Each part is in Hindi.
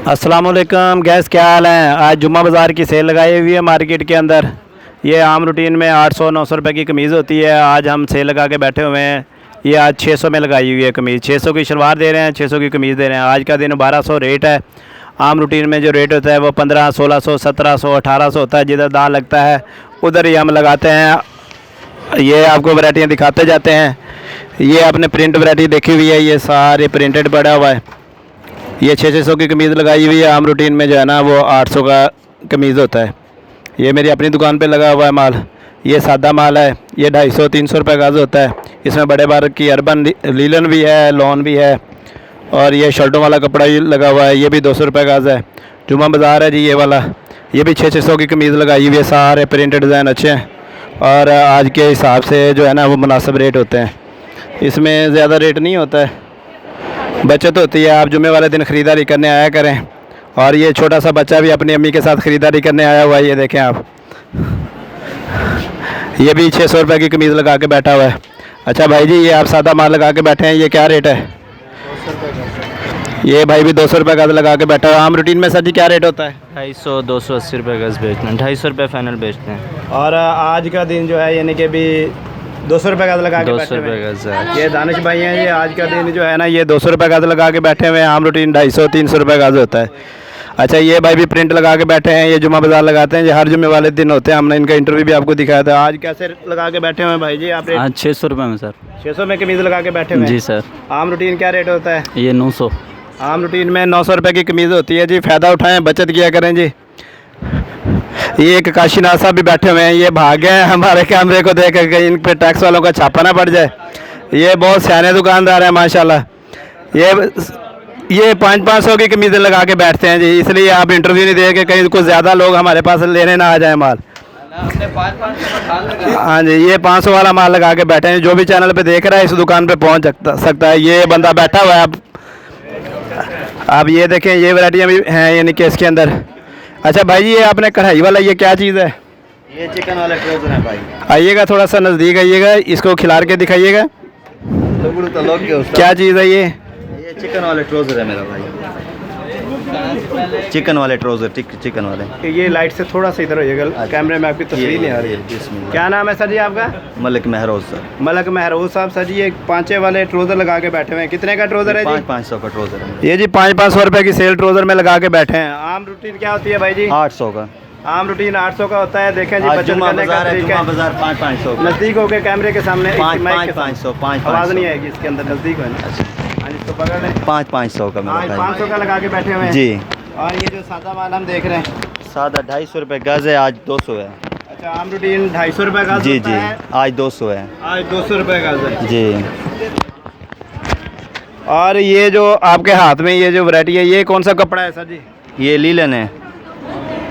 अस्सलाम वालेकुम गैस, क्या हाल है। आज जुम्मा बाज़ार की सेल लगाई हुई है मार्केट के अंदर। ये आम रूटीन में 800-900 रुपये की कमीज़ होती है। आज हम सेल लगा के बैठे हुए हैं। ये आज 600 में लगाई हुई है कमीज़। 600 की शलवार दे रहे हैं, 600 की कमीज़ दे रहे हैं। आज का दिन 1200 रेट है। आम रूटीन में जो रेट होता है वो 1500, 1600, 1700, 1800 होता है। जिधर दाम लगता है उधर ही हम लगाते हैं। ये आपको वैरायटियाँ दिखाते जाते हैं। ये आपने प्रिंट वैरायटी देखी हुई है, ये सारे प्रिंटेड पड़ा हुआ है। ये 600 की कमीज़ लगाई हुई है। आम रूटीन में जो है ना वो 800 का कमीज़ होता है। ये मेरी अपनी दुकान पे लगा हुआ है माल। ये सादा माल है, ये 250-300 रुपये गज़ होता है। इसमें बड़े बार की अर्बन लीलन भी है, लॉन भी है। और ये शर्टों वाला कपड़ा ही लगा हुआ है, ये भी 200 रुपये गज़ है। जुम्मा बाज़ार है जी ये वाला। ये भी 600 की कमीज़ लगाई हुई है। सारे प्रिंटेड डिज़ाइन अच्छे हैं और आज के हिसाब से जो है ना वो मुनासिब रेट होते हैं। इसमें ज़्यादा रेट नहीं होता है, बचत होती है। आप जुम्मे वाले दिन ख़रीदारी करने आया करें। और ये छोटा सा बच्चा भी अपनी अम्मी के साथ ख़रीदारी करने आया हुआ है। ये देखें आप, ये भी 600 रुपये की कमीज़ लगा के बैठा हुआ है। अच्छा भाई जी, ये आप सादा माल लगा के बैठे हैं, ये क्या रेट है? 200 ये भाई भी 200 रुपये गज़ लगा के बैठा हुआ है। आम रूटीन में सर जी क्या रेट होता है? 250, 280 रुपये गज़ बेचते हैं, 250 रुपये फाइनल बेचते हैं। और आज का दिन जो है यानी कि भी 200 रुपये गज़ लगा के 200 रुपये गज़ है। ये दानिश भाई हैं, ये आज का दिन जो है ना ये 200 रुपये गज़ लगा के बैठे हुए हैं। आम रूटीन 250-300 रुपये गज़ होता है। अच्छा, ये भाई भी प्रिंट लगा के बैठे हैं। ये जुम्मा बाज़ार लगाते हैं, ये हर जुम्मे वाले दिन होते हैं। हमने इनका इंटरव्यू भी आपको दिखाया था। आज कैसे लगा के बैठे हुए हैं भाई जी आप? रेट आज 600 रुपये में सर। 600 में कमीज़ लगा के बैठे हुए हैं जी सर। आम रूटीन क्या रेट होता है? ये 900। आम रूटीन में 900 रुपये की कमीज़ होती है जी। फ़ायदा उठाएँ, बचत किया करें जी। ये एक काशीनाथ साहब भी बैठे हुए हैं, ये भाग गए हमारे कैमरे को देख कर कहीं इन पे टैक्स वालों का छापा ना पड़ जाए। ये बहुत सियाने दुकानदार हैं माशाल्लाह। ये 500-500 की कमीज़ें लगा के बैठते हैं जी, इसलिए आप इंटरव्यू नहीं दे के कहीं कुछ ज़्यादा लोग हमारे पास लेने ना आ जाए माल। हाँ जी, ये 500 वाला माल लगा के बैठे हैं। जो भी चैनल पे देख रहा है इस दुकान पे पहुंच सकता है। ये बंदा बैठा हुआ है। आप ये देखें, ये वैरायटियाँ भी हैं यानी कि इसके अंदर। अच्छा भाई जी, ये आपने कढ़ाई वाला ये क्या चीज़ है? ये चिकन वाले ट्राउज़र हैं भाई। आइएगा थोड़ा सा नज़दीक आइएगा, इसको खिलार के दिखाइएगा। क्या चीज़ है ये? चिकन वाले ट्राउज़र है मेरा भाई, चिकन वाले ट्राउज़र, चिकन वाले। ये लाइट से थोड़ा सा इधर होइएगा, कैमरे में आपकी तस्वीर नहीं आ रही है। क्या नाम है सर जी आपका? मलिक महरोज सर। मलिक महरोज साहब। सर जी ये 5 वाले ट्राउज़र लगा के बैठे हुए हैं। कितने का ट्राउज़र है जी? 500 का ट्राउज़र है ये जी। 500 रुपये की सेल ट्राउज़र में लगा के बैठे हैं। आम रूटीन क्या होती है भाई जी? 800 का। आम रूटीन 800 का होता है। देखें जी, बचत जुम्मा करने का बाज़ार है, तरीका जुम्मा बाज़ार 500। नज़दीक हो के कैमरे के सामने 500 आवाज़ नहीं आएगी इसके अंदर, नज़दीक हो ना। हाँ, इसको पकड़ लें। 500 का मेरा भाई। 500 का लगा के बैठे हुए हैं जी। और ये जो सादा माल हम देख रहे हैं, सादा 250 रुपये गज़ है, आज 200 है। अच्छा, आम रूटीन 250 रुपये का जी जी, आज 200 है। आज 200 रुपये का है जी। और ये जो आपके हाथ में ये जो वैरायटी है, ये कौन सा कपड़ा है सर जी? ये लीलन है,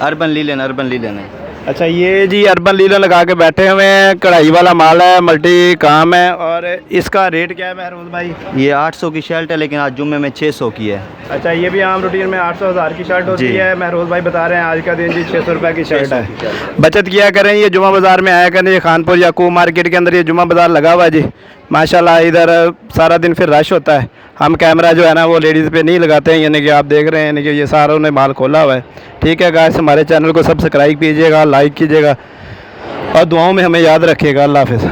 अर्बन लीलन है। अच्छा, ये जी अर्बन लीलन लगा के बैठे हुए हैं। कढ़ाई वाला माल है, मल्टी काम है। और इसका रेट क्या है महरोज भाई? ये 800 की शर्ट है, लेकिन आज जुम्मे में 600 की है। अच्छा, ये भी आम रूटीन में 800-1000 की शर्ट होती है। महरोज भाई बता रहे हैं आज का दिन जी 600 रुपये की शर्ट है। बचत किया करें, ये जुम्मा बाज़ार में आया करें। ये खानपुर याकूब मार्केट के अंदर ये जुम्मा बाज़ार लगा हुआ है जी माशाल्लाह। इधर सारा दिन फिर रश होता है। हम कैमरा जो है ना वो लेडीज़ पे नहीं लगाते हैं, यानी कि आप देख रहे हैं यानी कि ये सारों ने माल खोला हुआ है। ठीक है गाइस, हमारे चैनल को सब्सक्राइब कीजिएगा, लाइक कीजिएगा और दुआओं में हमें याद रखिएगा। अल्लाह हाफ़िज़।